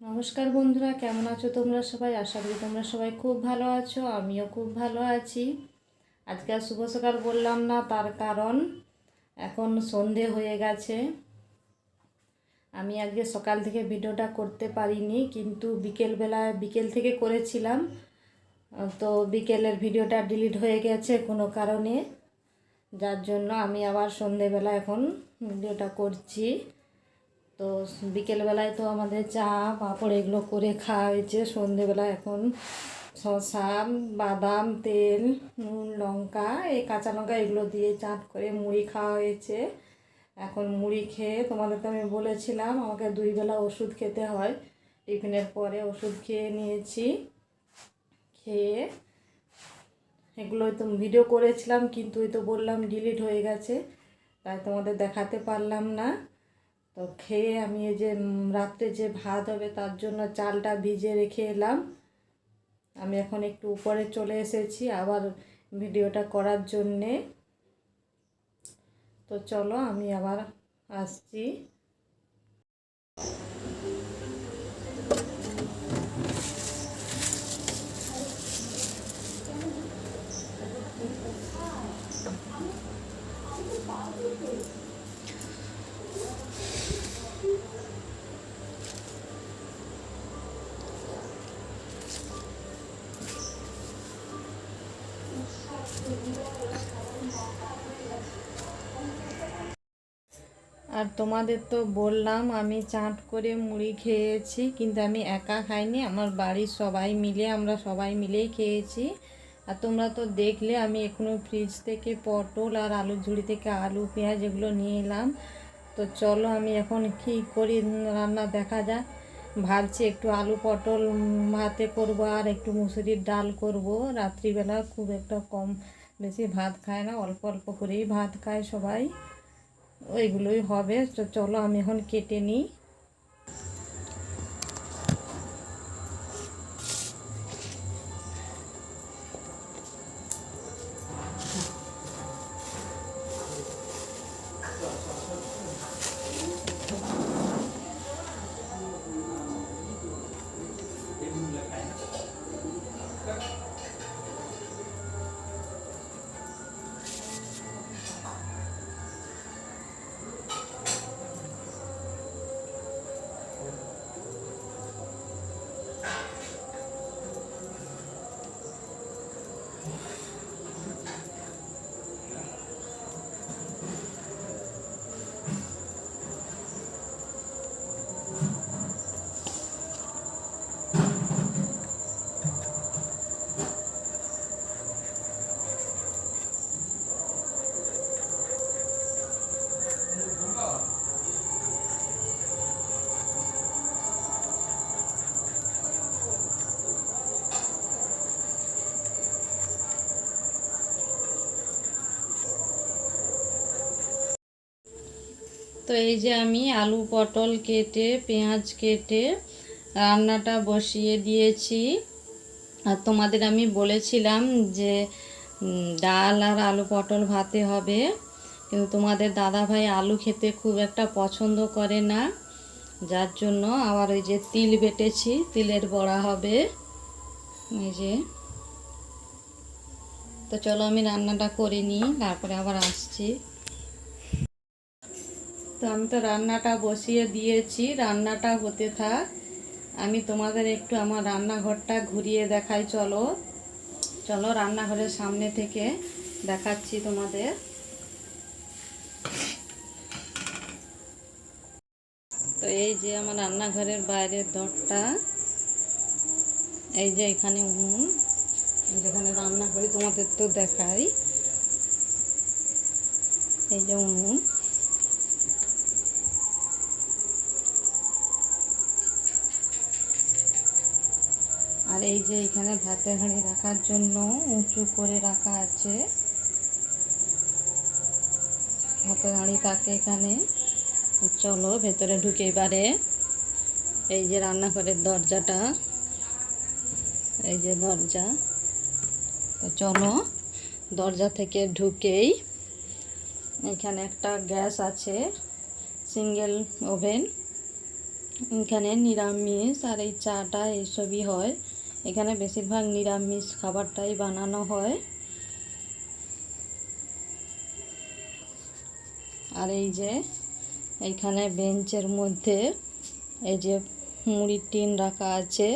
নমস্কার বন্ধুরা, কেমন আছো তোমরা সবাই? আশা করি তোমরা সবাই খুব ভালো আছো। আমিও খুব ভালো আছি। আজকে আর শুভ সকাল বললাম না, তার কারণ এখন সন্ধে হয়ে গেছে। আমি আজকে সকাল থেকে ভিডিওটা করতে পারিনি, কিন্তু বিকেল থেকে করেছিলাম। তো বিকেলের ভিডিওটা ডিলিট হয়ে গেছে কোনো কারণে, যার জন্য আমি আবার সন্ধেবেলা এখন ভিডিওটা করছি। তো বিকেলবেলায় তো আমাদের চা পাঁপড় এগুলো করে খাওয়া হয়েছে। সন্ধেবেলা এখন শসা, বাদাম, তেল, নুন, লঙ্কা, এই কাঁচা লঙ্কা এগুলো দিয়ে চাট করে মুড়ি খাওয়া হয়েছে। এখন মুড়ি খেয়ে, তোমাদেরকে আমি বলেছিলাম আমাকে 2 বেলা ওষুধ খেতে হয়, টিফিনের পরে ওষুধ খেয়ে নিয়েছি। খেয়ে এগুলোই তো ভিডিও করেছিলাম, কিন্তু ওই তো বললাম ডিলিট হয়ে গেছে, তাই তোমাদের দেখাতে পারলাম না। তো খেয়ে আমি এই যে রাত্রে যে ভাত হবে তার জন্য চালটা ভিজে রেখে এলাম। আমি এখন একটু উপরে চলে এসেছি আবার ভিডিওটা করার জন্যে। তো চলো আমি আবার আসছি। আর তোমাদের তো বললাম আমি চাট করে মুড়ি খেয়েছি, কিন্তু আমি একা খাইনি, আমার বাড়ির সবাই মিলে, আমরা সবাই মিলেই খেয়েছি। আর তোমরা তো দেখলে আমি এখনো ফ্রিজ থেকে পটল আর আলুর ঝুড়ি থেকে আলু পেঁয়াজ এগুলো নিয়ে এলাম। তো চলো আমি এখন কী করি রান্না দেখা যাক। ভাবছি একটু আলু পটল ভাতে করব, আর একটু মুসুরির ডাল করব। রাত্রিবেলা খুব একটা কম বেশি ভাত খায় না, অল্প অল্প করেই ভাত খায় সবাই, ওইগুলোই হবে। তো চলো আমি এখন কেটে নিই। তো এই যে আমি আলু পটল কেটে পেঁয়াজ কেটে রান্নাটা বসিয়ে দিয়েছি। আর তোমাদের আমি বলেছিলাম যে ডাল আর আলু পটল ভাতে হবে, কিন্তু তোমাদের দাদাভাই আলু খেতে খুব একটা পছন্দ করে না, যার জন্য আবার ওই যে তিল বেটেছি, তিলের বড়া হবে এই যে। তো চলো আমি রান্নাটা করে নিই, তারপরে আবার আসছি। তো আমি তো রান্নাটা বসিয়ে দিয়েছি, রান্নাটা হতে থাক, আমি তোমাদের একটু আমার রান্নাঘরটা ঘুরিয়ে দেখাই। চলো চলো রান্নাঘরের সামনে থেকে দেখাচ্ছি তোমাদের। তো এই যে আমার রান্নাঘরের বাইরের দরটা, এই যে এখানে উনুন, যেখানে রান্না করি তোমাদের তো দেখাই, এই যে উনুন। আর এই যে এখানে ভাতের হাঁড়ি রাখার জন্য উঁচু করে রাখা আছে, ভাতের হাঁড়ি থাকে এখানে। চলো ভেতরে ঢুকে এবারে। এই যে রান্নাঘরের দরজাটা, এই যে দরজা। তো চলো দরজা থেকে ঢুকেই এখানে একটা গ্যাস আছে, সিঙ্গেল ওভেন, এখানে নিরামিষ আর এই চাটা এইসবই হয়। এখানে বেশিরভাগ নিরামিষ খাবারটাই বানানো হয়। আর এই যে এইখানে বেঞ্চের মধ্যে এই যে মুড়ির টিন রাখা আছে,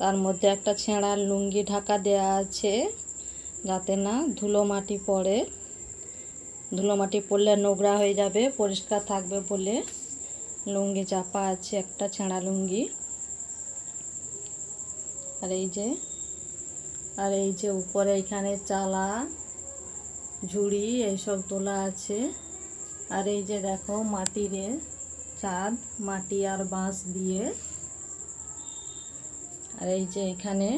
তার মধ্যে একটা ছেঁড়া লুঙ্গি ঢাকা দেয়া আছে যাতে না ধুলো মাটি পড়ে। ধুলো মাটি পড়লে নোংরা হয়ে যাবে, পরিষ্কার থাকবে বলে লুঙ্গি চাপা আছে, একটা ছেঁড়া লুঙ্গি। আর এই যে উপরে এখানে চালা ঝুড়ি এইসব তোলা আছে। আর এই যে দেখো মাটির ছাদ, মাটি আর বাঁশ দিয়ে। আর এই যে এখানে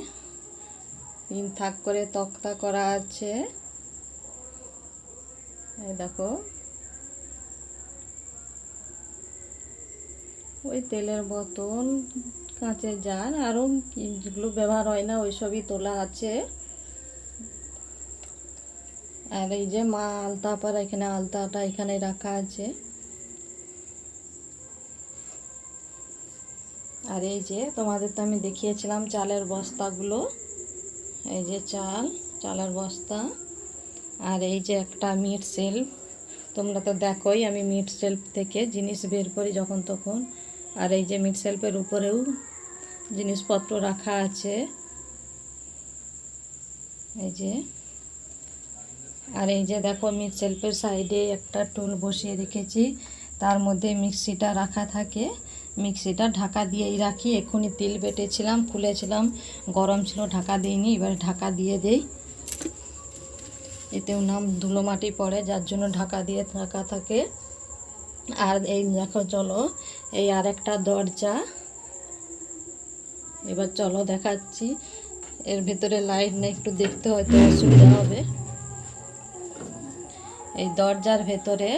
3 থাক করে তক্তা করা আছে। এই দেখো ওই তেলের বোতল, কাঁচের জার, আরও যেগুলো ব্যবহার হয় না ওই সবই তোলা আছে। আর এই যে মা আলতা পাড়া, এখানে আলতাটা এখানে রাখা আছে। আর এই যে তোমাদের তো আমি দেখিয়েছিলাম চালের বস্তাগুলো, এই যে চালের বস্তা। আর এই যে একটা মিট শেলফ, তোমরা তো দেখোই আমি মিট শেলফ থেকে জিনিস বের করি যখন তখন। আর এই যে মিট শেলফের উপরেও জিনিসপত্র রাখা আছে এই যে। আর এই যে দেখো মিট শেলফের সাইডে একটা টুল বসিয়ে রেখেছি, তার মধ্যে মিক্সিটা রাখা থাকে। মিক্সিটা ঢাকা দিয়েই রাখি। এক্ষুনি তিল বেটেছিলাম, খুলেছিলাম, গরম ছিল, ঢাকা দিইনি, এবার ঢাকা দিয়ে দেই। এতেও নাম ধুলো মাটি পড়ে, যার জন্য ঢাকা দিয়ে রাখা থাকে। আর এই দেখো চলো, এই আর একটা দরজা, এবার চলো দেখাচ্ছি। এর ভেতরে লাইট নেই, একটু দেখতে হয়তো অসুবিধা হবে। এই দরজার ভেতরে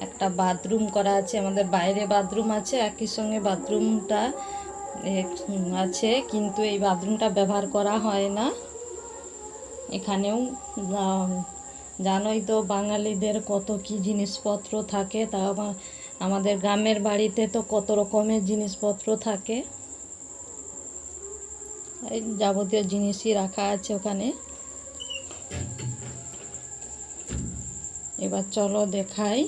একটা বাথরুম করা আছে, আমাদের বাইরে বাথরুম আছে, একই সঙ্গে বাথরুমটা আছে, কিন্তু এই বাথরুমটা ব্যবহার করা হয় না। এখানেও জানোই তো বাঙালিদের কত কি জিনিসপত্র থাকে, তা আমাদের গ্রামের বাড়িতে তো কত রকমের জিনিসপত্র থাকে। এই যাবতীয় জিনিসই রাখা আছে ওখানে। এবার চলো দেখাই।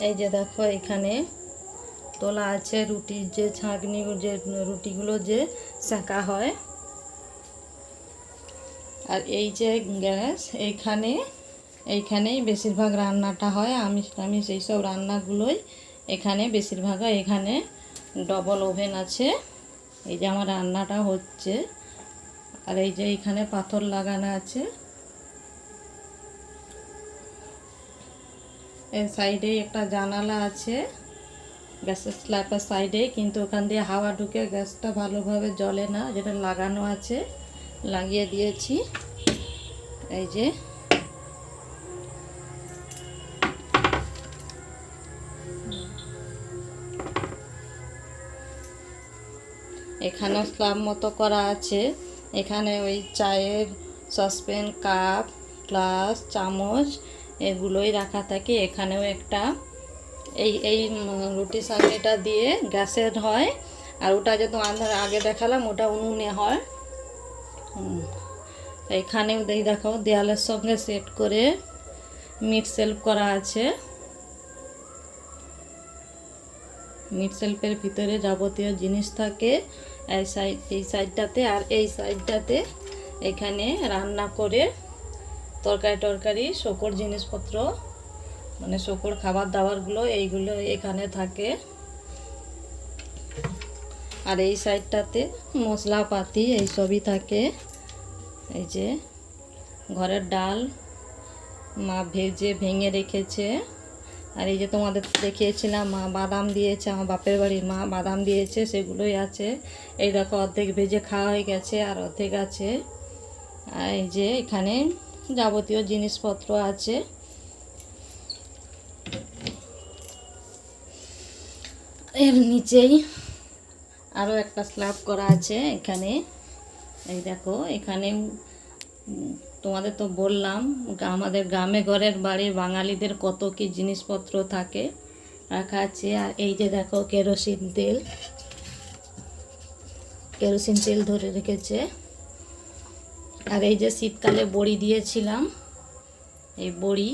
এই যে দেখো এখানে তোলা আছে রুটির যে ছাঁকনি, যে রুটিগুলো যে সেঁকা হয়। আর এই যে গ্যাস, এইখানেই বেশিরভাগ রান্নাটা হয়। আমি সেই সব রান্নাগুলোই এখানে বেশিরভাগ হয়। এখানে ডবল ওভেন আছে, এই যে আমার রান্নাটা হচ্ছে। আর এই যে এখানে পাথর লাগানো আছে, এর সাইডে একটা জানালা আছে গ্যাসের স্ল্যাবের সাইডে, কিন্তু ওখান দিয়ে হাওয়া ঢুকে গ্যাসটা ভালোভাবে জ্বলে না, যেটা লাগানো আছে, লাগিয়ে দিয়েছি। এই যে এখানেও স্ল্যাব মতো করা আছে। এখানে ওই চায়ের সসপ্যান, কাপ, গ্লাস, চামচ এগুলোই রাখা থাকে। এখানেও একটা এই রুটি সাকনিটা দিয়ে গ্যাসের হয়, আর ওটা যে তোমাদের আগে দেখালাম ওটা উনুনে হয়। এখানেও দেখো দেয়ালের সঙ্গে সেট করে মিট শেলফ করা আছে। মিট শেলফের ভিতরে যাবতীয় জিনিস থাকে এই সাইডটাতে। আর এই সাইডটাতে এখানে রান্না করে তরকারি শোকর জিনিসপত্র, মানে শোকর খাবার দাবারগুলো, এইগুলো এখানে থাকে। আর এই সাইডটাতে মশলাপাতি এইসবই থাকে। এই যে ঘরের ডাল মা ভেঙে রেখেছে। আর এই যে তোমাদের দেখিয়েছিলাম মা বাদাম দিয়েছে, আমার বাপের বাড়ির মা বাদাম দিয়েছে, সেগুলোই আছে। এই দেখো অর্ধেক ভেজে খাওয়া হয়ে গেছে, আর অর্ধেক আছে। আর এই যে এখানে যাবতীয় জিনিসপত্র আছে। এর নিচেই আরও একটা স্ল্যাব করা আছে এখানে। এই দেখো এখানে তোমাদের তো বললাম আমাদের গ্রামে ঘরের বাড়ি বাঙালিদের কত কি জিনিসপত্র থাকে রাখা আছে। আর এই যে দেখো কেরোসিন তেল ধরে রেখেছে। আর এই যে শীতকালে বড়ি দিয়েছিলাম, এই বড়ি।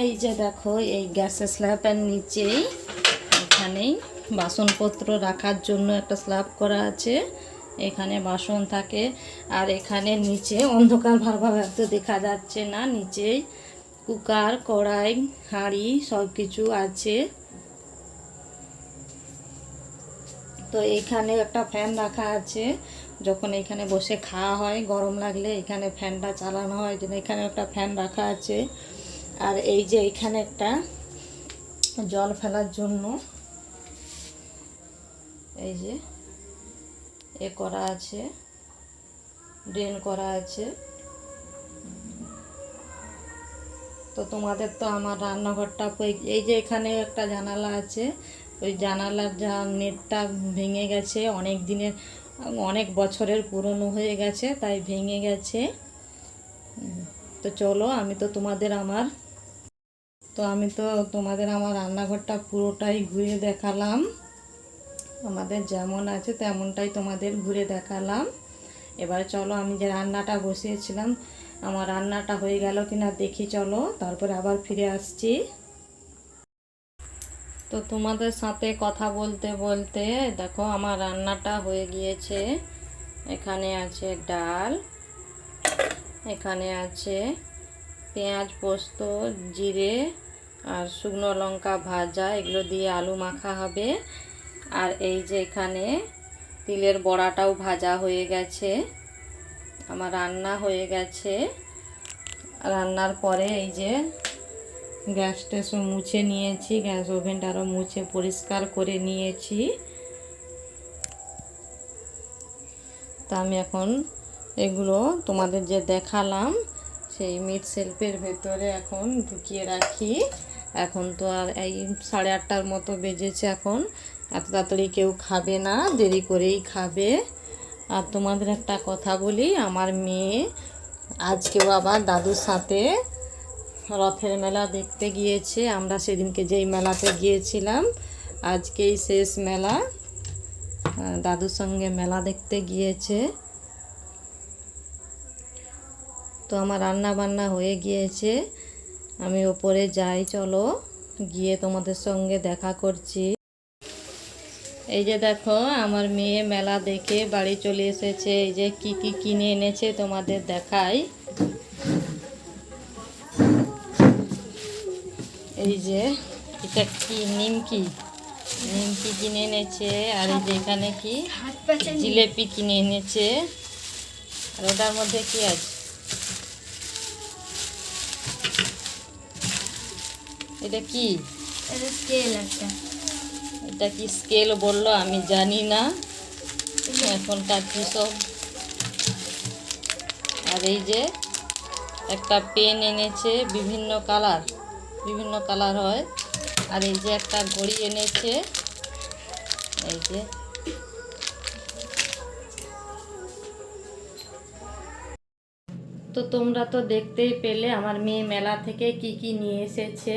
এই যে দেখো এই গ্যাসের স্ল্যাবের নিচেই এখানেই বাসনপত্র রাখার জন্য একটা স্ল্যাব করা আছে, এখানে বাসন থাকে। আর এখানে নিচে অন্ধকার ভাবে তো দেখা যাচ্ছে না, নিচেই কুকার, কড়াই, হাঁড়ি সব কিছু আছে। তো এইখানে একটা ফ্যান রাখা আছে, যখন এখানে বসে খাওয়া হয় গরম লাগলে এখানে ফ্যানটা চালানো হয়, যেন এখানে একটা ফ্যান রাখা আছে। আর এই যে এখানে একটা জল ফেলার জন্য এই যে করা আছে, ড্রেন করা আছে। তো তোমাদের তো আমার রান্নাঘরটা এই যে এখানে একটা জানালা আছে, ওই জানালার যা নেটটা ভেঙে গেছে, অনেক বছরের পুরনো হয়ে গেছে, তাই ভেঙে গেছে। তো চলো আমি তো তোমাদের আমার রান্নাঘরটা পুরোটাই ঘুরে দেখালাম। আমাদের যেমন আছে তেমনটাই তোমাদের ঘুরে দেখালাম। এবার চলো আমি যে রান্নাটা বসিয়েছিলাম, আমার রান্নাটা হয়ে গেল কিনা দেখি, চলো তারপরে আবার ফিরে আসছি। তো তোমাদের সাথে কথা বলতে বলতে দেখো আমার রান্নাটা হয়ে গিয়েছে। এখানে আছে ডাল, এখানে আছে পেঁয়াজ, পোস্ত, জিরে আর শুকনো লঙ্কা ভাজা, এগুলো দিয়ে আলু মাখা হবে। আর এই যে এখানে তিলের বড়াটাও ভাজা হয়ে গেছে। আমার রান্না হয়ে গেছে। রান্নার পরে এই যে গ্যাসটা সব মুছে নিয়েছি, গ্যাস ওভেনটারও মুছে পরিষ্কার করে নিয়েছি। তা আমি এখন এগুলো তোমাদের যে দেখালাম সেই মিট শেলফের ভেতরে এখন ঢুকিয়ে রাখি। এখন তো আর এই 8:30টার মতো বেজেছে, এখন এত তাড়াতাড়ি কেউ খাবে না, দেরি করেই খাবে। আর তোমাদের একটা কথা বলি, আমার মেয়ে আজকেও আবার দাদুর সাথে রথের মেলা দেখতে গিয়েছে। আমরা সেদিনকে যেই মেলাতে গিয়েছিলাম, আজকেই শেষ মেলা, দাদুর সঙ্গে মেলা দেখতে গিয়েছে। তো আমার রান্না বান্না হয়ে গিয়েছে, আমি ওপরে যাই, চলো গিয়ে তোমাদের সঙ্গে দেখা করছি। এই যে দেখো আমার মেয়ে মেলা দেখে বাড়ি চলে এসেছে। এই যে কি কি কিনে এনেছে তোমাদের দেখাই। এই যে এটা কি নিমকি কিনে এনেছে। আর এই যে এখানে কি জিলেপি কিনে এনেছে। আর ওটার মধ্যে কি আছে, এটা কি, এটা কি স্কেল বললো, আমি জানি না এখনকার কি সব। আর এই যে একটা পেন এনেছে, বিভিন্ন কালার হয়। আর এই যে একটা ঘড়ি এনেছে। এই যে তো তোমরা তো দেখতেই পেলে আমার মেয়ে মেলা থেকে কি কি নিয়ে এসেছে।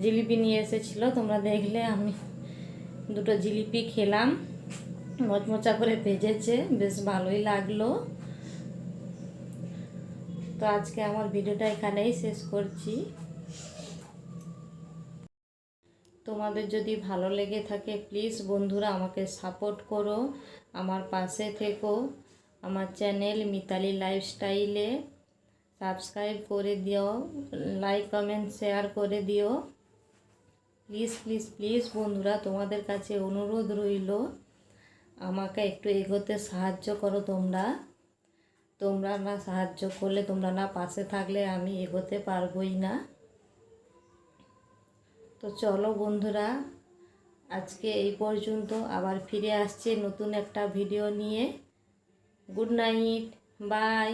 জিলিপি নিয়ে এসেছিল, তোমরা দেখলে। আমি 2টো জিলিপি খেলাম, মচমচা করে ভেজেছে, বেশ ভালোই লাগলো। তো আজকে আমার ভিডিওটা এখানেই শেষ করছি। তোমাদের যদি ভালো লেগে থাকে প্লিজ বন্ধুরা আমাকে সাপোর্ট করো, আমার পাশে থেকো। আমার চ্যানেল মিতালি লাইফস্টাইলে সাবস্ক্রাইব করে দিও, লাইক কমেন্ট শেয়ার করে দিও। প্লিজ প্লিজ প্লিজ বন্ধুরা, তোমাদের কাছে অনুরোধ রইল, আমাকে একটু এগোতে সাহায্য করো। তোমরা না সাহায্য করলে, তোমরা না পাশে থাকলে আমি এগোতে পারবোই না। তো চলো বন্ধুরা, আজকে এই পর্যন্ত, আবার ফিরে আসছে নতুন একটা ভিডিও নিয়ে। Good night, by.